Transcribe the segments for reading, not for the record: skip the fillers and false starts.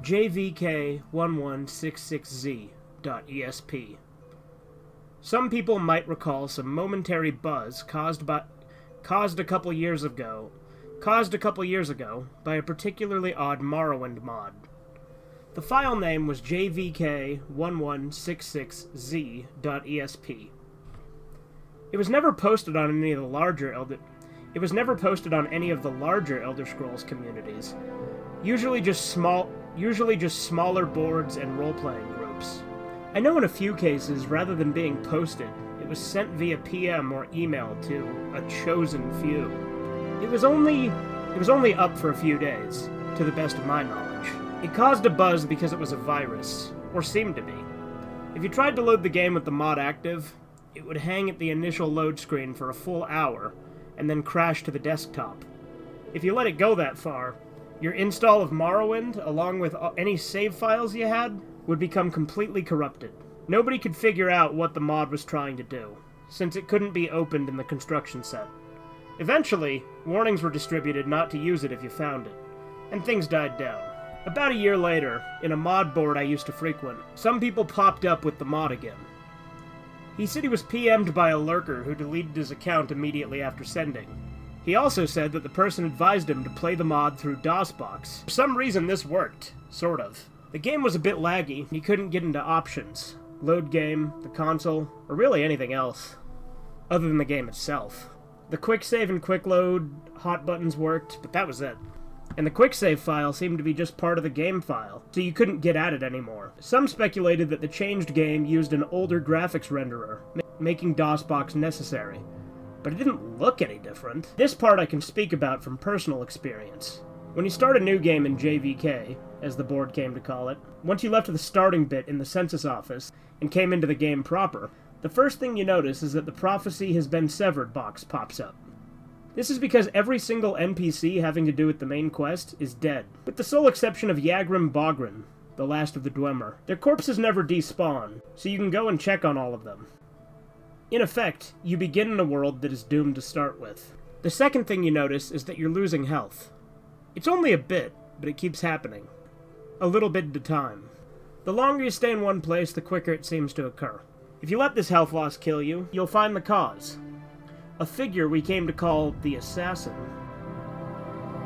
JVK1166z.ESP. Some people might recall some momentary buzz caused a couple years ago by a particularly odd Morrowind mod. The file name was JVK1166z.ESP. It was never posted on any of the larger Elder Scrolls communities, usually just smaller boards and role-playing groups. I know in a few cases, rather than being posted, it was sent via PM or email to a chosen few. It was only up for a few days, to the best of my knowledge. It caused a buzz because it was a virus, or seemed to be. If you tried to load the game with the mod active, it would hang at the initial load screen for a full hour, and then crash to the desktop. If you let it go that far, your install of Morrowind, along with any save files you had, would become completely corrupted. Nobody could figure out what the mod was trying to do, since it couldn't be opened in the construction set. Eventually, warnings were distributed not to use it if you found it, and things died down. About a year later, in a mod board I used to frequent, some people popped up with the mod again. He said he was PM'd by a lurker who deleted his account immediately after sending. He also said that the person advised him to play the mod through DOSBox. For some reason this worked, sort of. The game was a bit laggy, and you couldn't get into options, load game, the console, or really anything else, other than the game itself. The quick save and quick load hot buttons worked, but that was it. And the quick save file seemed to be just part of the game file, so you couldn't get at it anymore. Some speculated that the changed game used an older graphics renderer, making DOSBox necessary, but it didn't look any different. This part I can speak about from personal experience. When you start a new game in JVK, as the board came to call it, once you left the starting bit in the census office and came into the game proper, the first thing you notice is that the Prophecy Has Been Severed box pops up. This is because every single NPC having to do with the main quest is dead, with the sole exception of Yagrim Bogrin, the last of the Dwemer. Their corpses never despawn, so you can go and check on all of them. In effect, you begin in a world that is doomed to start with. The second thing you notice is that you're losing health. It's only a bit, but it keeps happening. A little bit at a time. The longer you stay in one place, the quicker it seems to occur. If you let this health loss kill you, you'll find the cause. A figure we came to call the Assassin,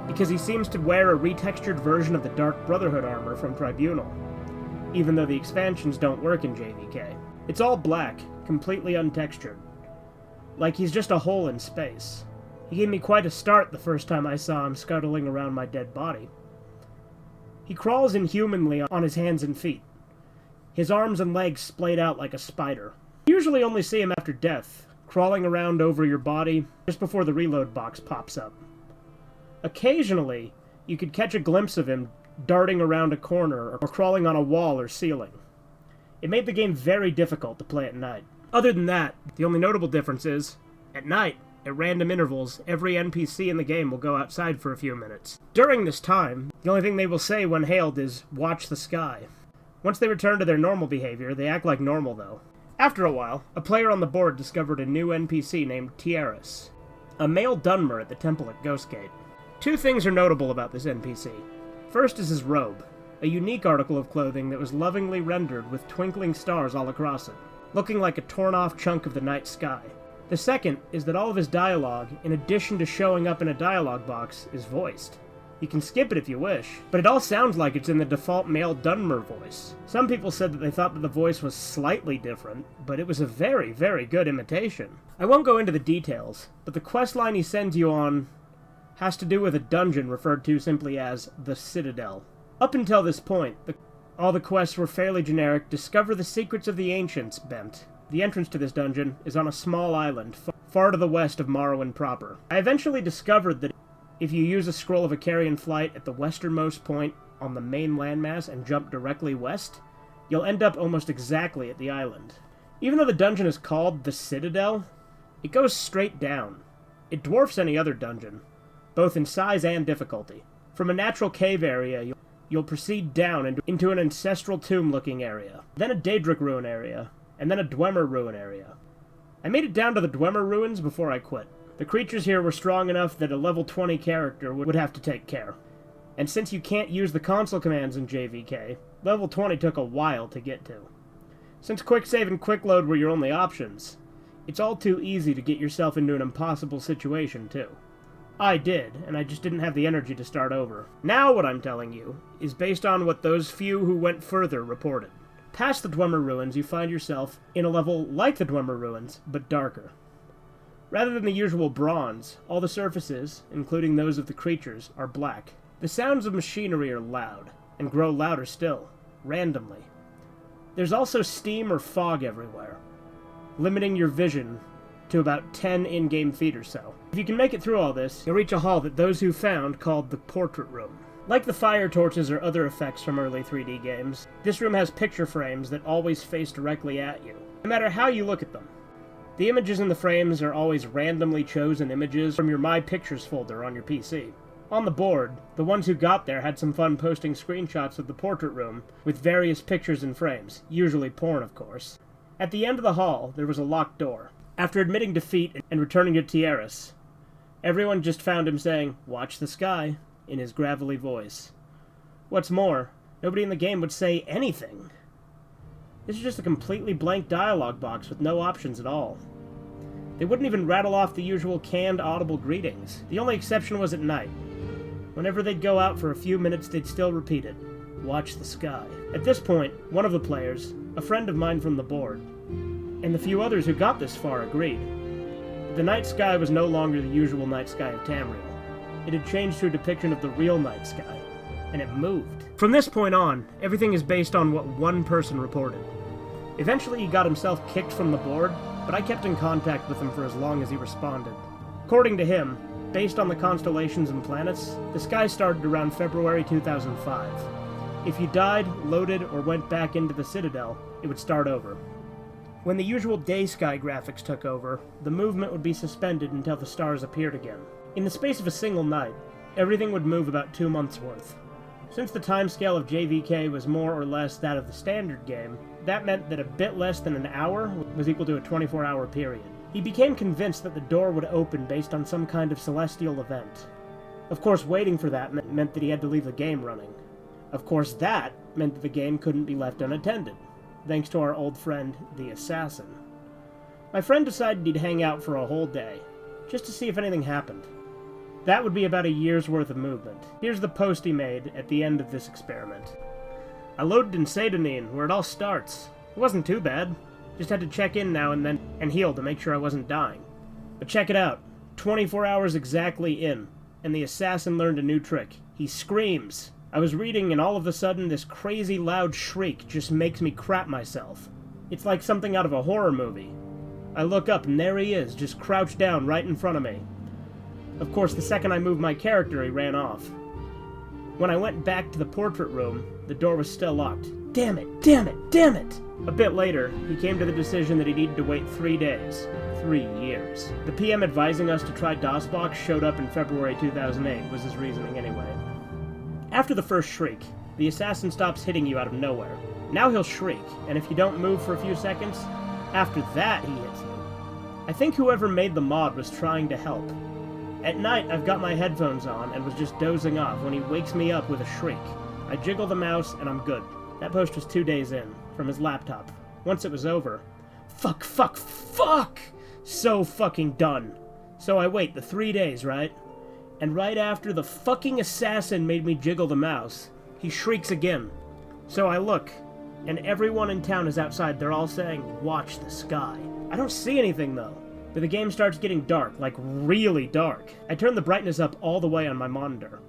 because he seems to wear a retextured version of the Dark Brotherhood armor from Tribunal, even though the expansions don't work in JVK. It's all black, completely untextured, like he's just a hole in space. He gave me quite a start the first time I saw him scuttling around my dead body. He crawls inhumanly on his hands and feet, his arms and legs splayed out like a spider. You usually only see him after death, crawling around over your body just before the reload box pops up. Occasionally, you could catch a glimpse of him darting around a corner or crawling on a wall or ceiling. It made the game very difficult to play at night. Other than that, the only notable difference is, at night, at random intervals, every NPC in the game will go outside for a few minutes. During this time, the only thing they will say when hailed is, "Watch the sky." Once they return to their normal behavior, they act like normal though. After a while, a player on the board discovered a new NPC named Tierras, a male Dunmer at the temple at Ghostgate. Two things are notable about this NPC. First is his robe, a unique article of clothing that was lovingly rendered with twinkling stars all across it, looking like a torn-off chunk of the night sky. The second is that all of his dialogue, in addition to showing up in a dialogue box, is voiced. You can skip it if you wish, but it all sounds like it's in the default male Dunmer voice. Some people said that they thought that the voice was slightly different, but it was a very, very good imitation. I won't go into the details, but the questline he sends you on has to do with a dungeon referred to simply as the Citadel. Up until this point, all the quests were fairly generic, discover the secrets of the ancients bent. The entrance to this dungeon is on a small island, far to the west of Morrowind proper. I eventually discovered that if you use a Scroll of Icarian Flight at the westernmost point on the main landmass and jump directly west, you'll end up almost exactly at the island. Even though the dungeon is called the Citadel, it goes straight down. It dwarfs any other dungeon, both in size and difficulty. From a natural cave area, you'll proceed down into an ancestral tomb-looking area, then a Daedric ruin area, and then a Dwemer ruin area. I made it down to the Dwemer ruins before I quit. The creatures here were strong enough that a level 20 character would have to take care. And since you can't use the console commands in JVK, level 20 took a while to get to. Since quick save and quick load were your only options, it's all too easy to get yourself into an impossible situation, too. I did, and I just didn't have the energy to start over. Now what I'm telling you is based on what those few who went further reported. Past the Dwemer Ruins, you find yourself in a level like the Dwemer Ruins, but darker. Rather than the usual bronze, all the surfaces, including those of the creatures, are black. The sounds of machinery are loud, and grow louder still, randomly. There's also steam or fog everywhere, limiting your vision to about 10 in-game feet or so. If you can make it through all this, you'll reach a hall that those who found called the Portrait Room. Like the fire torches or other effects from early 3D games, this room has picture frames that always face directly at you, no matter how you look at them. The images in the frames are always randomly chosen images from your My Pictures folder on your PC. On the board, the ones who got there had some fun posting screenshots of the portrait room with various pictures and frames, usually porn of course. At the end of the hall, there was a locked door. After admitting defeat and returning to Tierras, everyone just found him saying, "Watch the sky," in his gravelly voice. What's more, nobody in the game would say anything. This is just a completely blank dialogue box with no options at all. They wouldn't even rattle off the usual canned audible greetings. The only exception was at night. Whenever they'd go out for a few minutes, they'd still repeat it. "Watch the sky." At this point, one of the players, a friend of mine from the board, and the few others who got this far agreed. But the night sky was no longer the usual night sky of Tamriel. It had changed to a depiction of the real night sky, and it moved. From this point on, everything is based on what one person reported. Eventually he got himself kicked from the board, but I kept in contact with him for as long as he responded. According to him, based on the constellations and planets, the sky started around February 2005. If you died, loaded, or went back into the Citadel, it would start over. When the usual day sky graphics took over, the movement would be suspended until the stars appeared again. In the space of a single night, everything would move about 2 months' worth. Since the timescale of JVK was more or less that of the standard game, that meant that a bit less than an hour was equal to a 24-hour period. He became convinced that the door would open based on some kind of celestial event. Of course, waiting for that meant that he had to leave the game running. Of course, that meant that the game couldn't be left unattended, thanks to our old friend, the Assassin. My friend decided he'd hang out for a whole day, just to see if anything happened. That would be about a year's worth of movement. Here's the post he made at the end of this experiment. "I loaded in Satanine, where it all starts. It wasn't too bad. Just had to check in now and then and heal to make sure I wasn't dying. But check it out. 24 hours exactly in, and the assassin learned a new trick. He screams. I was reading and all of a sudden this crazy loud shriek just makes me crap myself. It's like something out of a horror movie. I look up and there he is, just crouched down right in front of me. Of course, the second I moved my character, he ran off. When I went back to the portrait room, the door was still locked. Damn it, damn it, damn it! A bit later, he came to the decision that he needed to wait 3 days. 3 years. The PM advising us to try DOSBox showed up in February 2008, was his reasoning anyway. After the first shriek, the assassin stops hitting you out of nowhere. Now he'll shriek, and if you don't move for a few seconds, after that he hits you. I think whoever made the mod was trying to help. At night, I've got my headphones on and was just dozing off when he wakes me up with a shriek. I jiggle the mouse and I'm good. That post was 2 days in, from his laptop. Once it was over, fuck, fuck, fuck! So fucking done. So I wait the 3 days, right? And right after the fucking assassin made me jiggle the mouse, he shrieks again. So I look, and everyone in town is outside. They're all saying, "Watch the sky." I don't see anything though. But the game starts getting dark, like really dark. I turn the brightness up all the way on my monitor,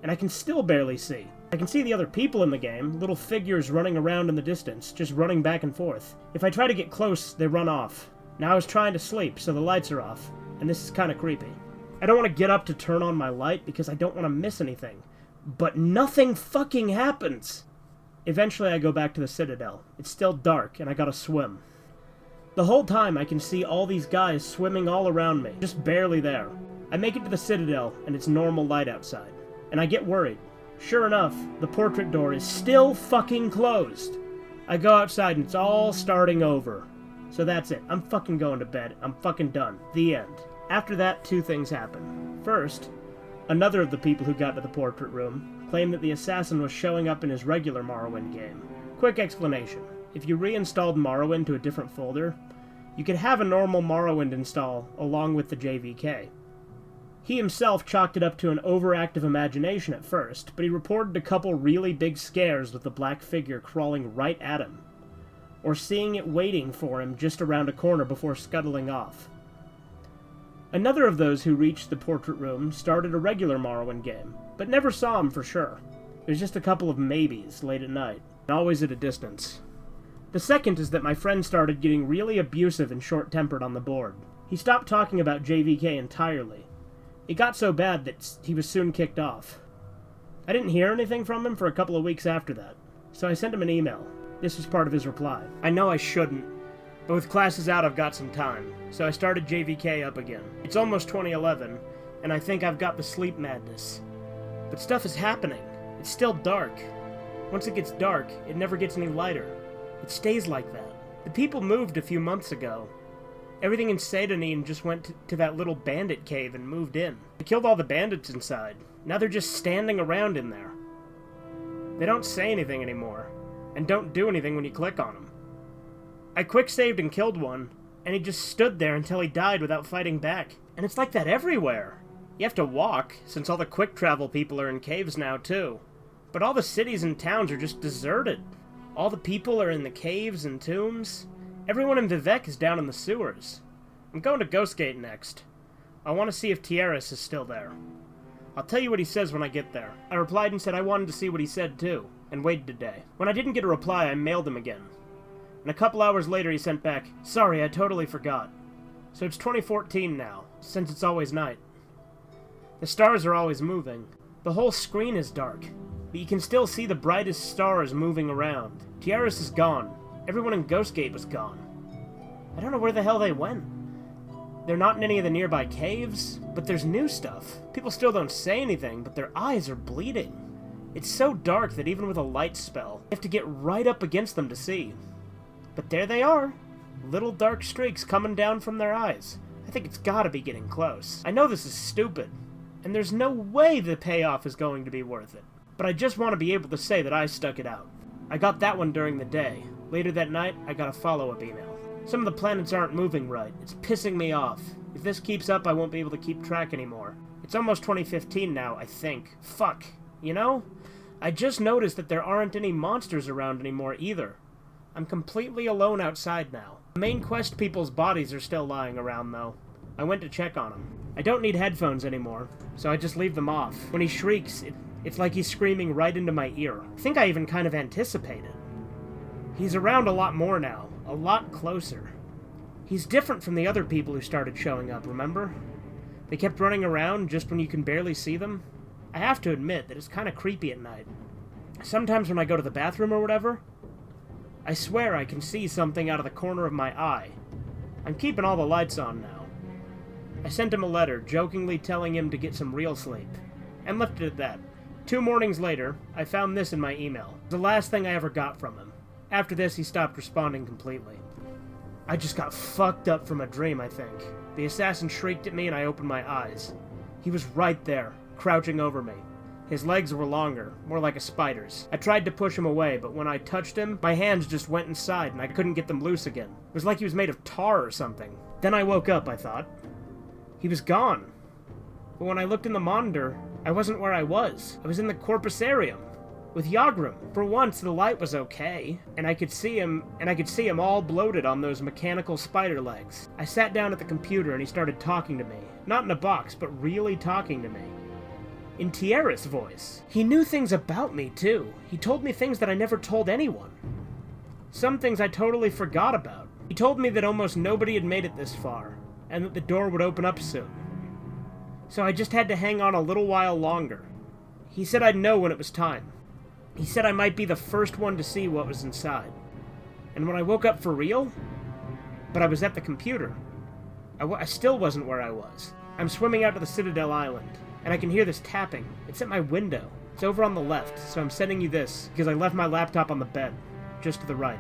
and I can still barely see. I can see the other people in the game, little figures running around in the distance, just running back and forth. If I try to get close, they run off. Now I was trying to sleep, so the lights are off, and this is kinda creepy. I don't want to get up to turn on my light because I don't want to miss anything. But nothing fucking happens! Eventually I go back to the Citadel. It's still dark, and I gotta swim. The whole time I can see all these guys swimming all around me, just barely there. I make it to the Citadel, and it's normal light outside. And I get worried. Sure enough, the portrait door is still fucking closed. I go outside and it's all starting over. So that's it. I'm fucking going to bed. I'm fucking done. The end. After that, 2 things happen. First, another of the people who got to the portrait room claimed that the assassin was showing up in his regular Morrowind game. Quick explanation. If you reinstalled Morrowind to a different folder, you could have a normal Morrowind install along with the JVK. He himself chalked it up to an overactive imagination at first, but he reported a couple really big scares with the black figure crawling right at him, or seeing it waiting for him just around a corner before scuttling off. Another of those who reached the portrait room started a regular Morrowind game, but never saw him for sure. There's just a couple of maybes late at night, and always at a distance. The second is that my friend started getting really abusive and short-tempered on the board. He stopped talking about JVK entirely. It got so bad that he was soon kicked off. I didn't hear anything from him for a couple of weeks after that, so I sent him an email. This was part of his reply. I know I shouldn't, but with classes out I've got some time, so I started JVK up again. It's almost 2011, and I think I've got the sleep madness. But stuff is happening. It's still dark. Once it gets dark, it never gets any lighter. It stays like that. The people moved a few months ago. Everything in Seydonin just went to that little bandit cave and moved in. They killed all the bandits inside. Now they're just standing around in there. They don't say anything anymore, and don't do anything when you click on them. I quick-saved and killed one, and he just stood there until he died without fighting back. And it's like that everywhere. You have to walk, since all the quick-travel people are in caves now, too. But all the cities and towns are just deserted. All the people are in the caves and tombs. Everyone in Vivek is down in the sewers. I'm going to Ghostgate next. I want to see if Tierras is still there. I'll tell you what he says when I get there. I replied and said I wanted to see what he said too, and waited a day. When I didn't get a reply, I mailed him again. And a couple hours later he sent back, "Sorry, I totally forgot." So it's 2014 now, since it's always night. The stars are always moving. The whole screen is dark, but you can still see the brightest stars moving around. Tierras is gone. Everyone in Ghostgate was gone. I don't know where the hell they went. They're not in any of the nearby caves, but there's new stuff. People still don't say anything, but their eyes are bleeding. It's so dark that even with a light spell, you have to get right up against them to see. But there they are. Little dark streaks coming down from their eyes. I think it's gotta be getting close. I know this is stupid, and there's no way the payoff is going to be worth it. But I just want to be able to say that I stuck it out. I got that one during the day. Later that night, I got a follow-up email. Some of the planets aren't moving right. It's pissing me off. If this keeps up, I won't be able to keep track anymore. It's almost 2015 now, I think. Fuck. You know? I just noticed that there aren't any monsters around anymore either. I'm completely alone outside now. The main quest people's bodies are still lying around, though. I went to check on them. I don't need headphones anymore, so I just leave them off. When he shrieks, it's like he's screaming right into my ear. I think I even kind of anticipate it. He's around a lot more now, a lot closer. He's different from the other people who started showing up, remember? They kept running around just when you can barely see them. I have to admit that it's kind of creepy at night. Sometimes when I go to the bathroom or whatever, I swear I can see something out of the corner of my eye. I'm keeping all the lights on now. I sent him a letter, jokingly telling him to get some real sleep, and left it at that. 2 mornings later, I found this in my email. The last thing I ever got from him. After this, he stopped responding completely. I just got fucked up from a dream, I think. The assassin shrieked at me and I opened my eyes. He was right there, crouching over me. His legs were longer, more like a spider's. I tried to push him away, but when I touched him, my hands just went inside and I couldn't get them loose again. It was like he was made of tar or something. Then I woke up, I thought. He was gone. But when I looked in the monitor, I wasn't where I was. I was in the Corpusarium with Yagrum. For once, the light was okay, and I could see him all bloated on those mechanical spider legs. I sat down at the computer and he started talking to me. Not in a box, but really talking to me. In Tierra's voice. He knew things about me, too. He told me things that I never told anyone. Some things I totally forgot about. He told me that almost nobody had made it this far, and that the door would open up soon. So I just had to hang on a little while longer. He said I'd know when it was time. He said I might be the first one to see what was inside. And when I woke up for real, but I was at the computer, I still wasn't where I was. I'm swimming out to the Citadel Island, and I can hear this tapping. It's at my window. It's over on the left, so I'm sending you this, because I left my laptop on the bed, just to the right.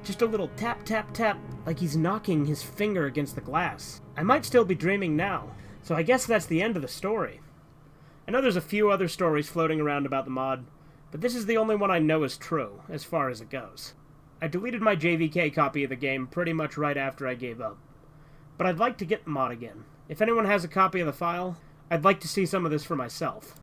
Just a little tap, tap, tap, like he's knocking his finger against the glass. I might still be dreaming now, so I guess that's the end of the story. I know there's a few other stories floating around about the mod, but this is the only one I know is true, as far as it goes. I deleted my JVK copy of the game pretty much right after I gave up. But I'd like to get the mod again. If anyone has a copy of the file, I'd like to see some of this for myself.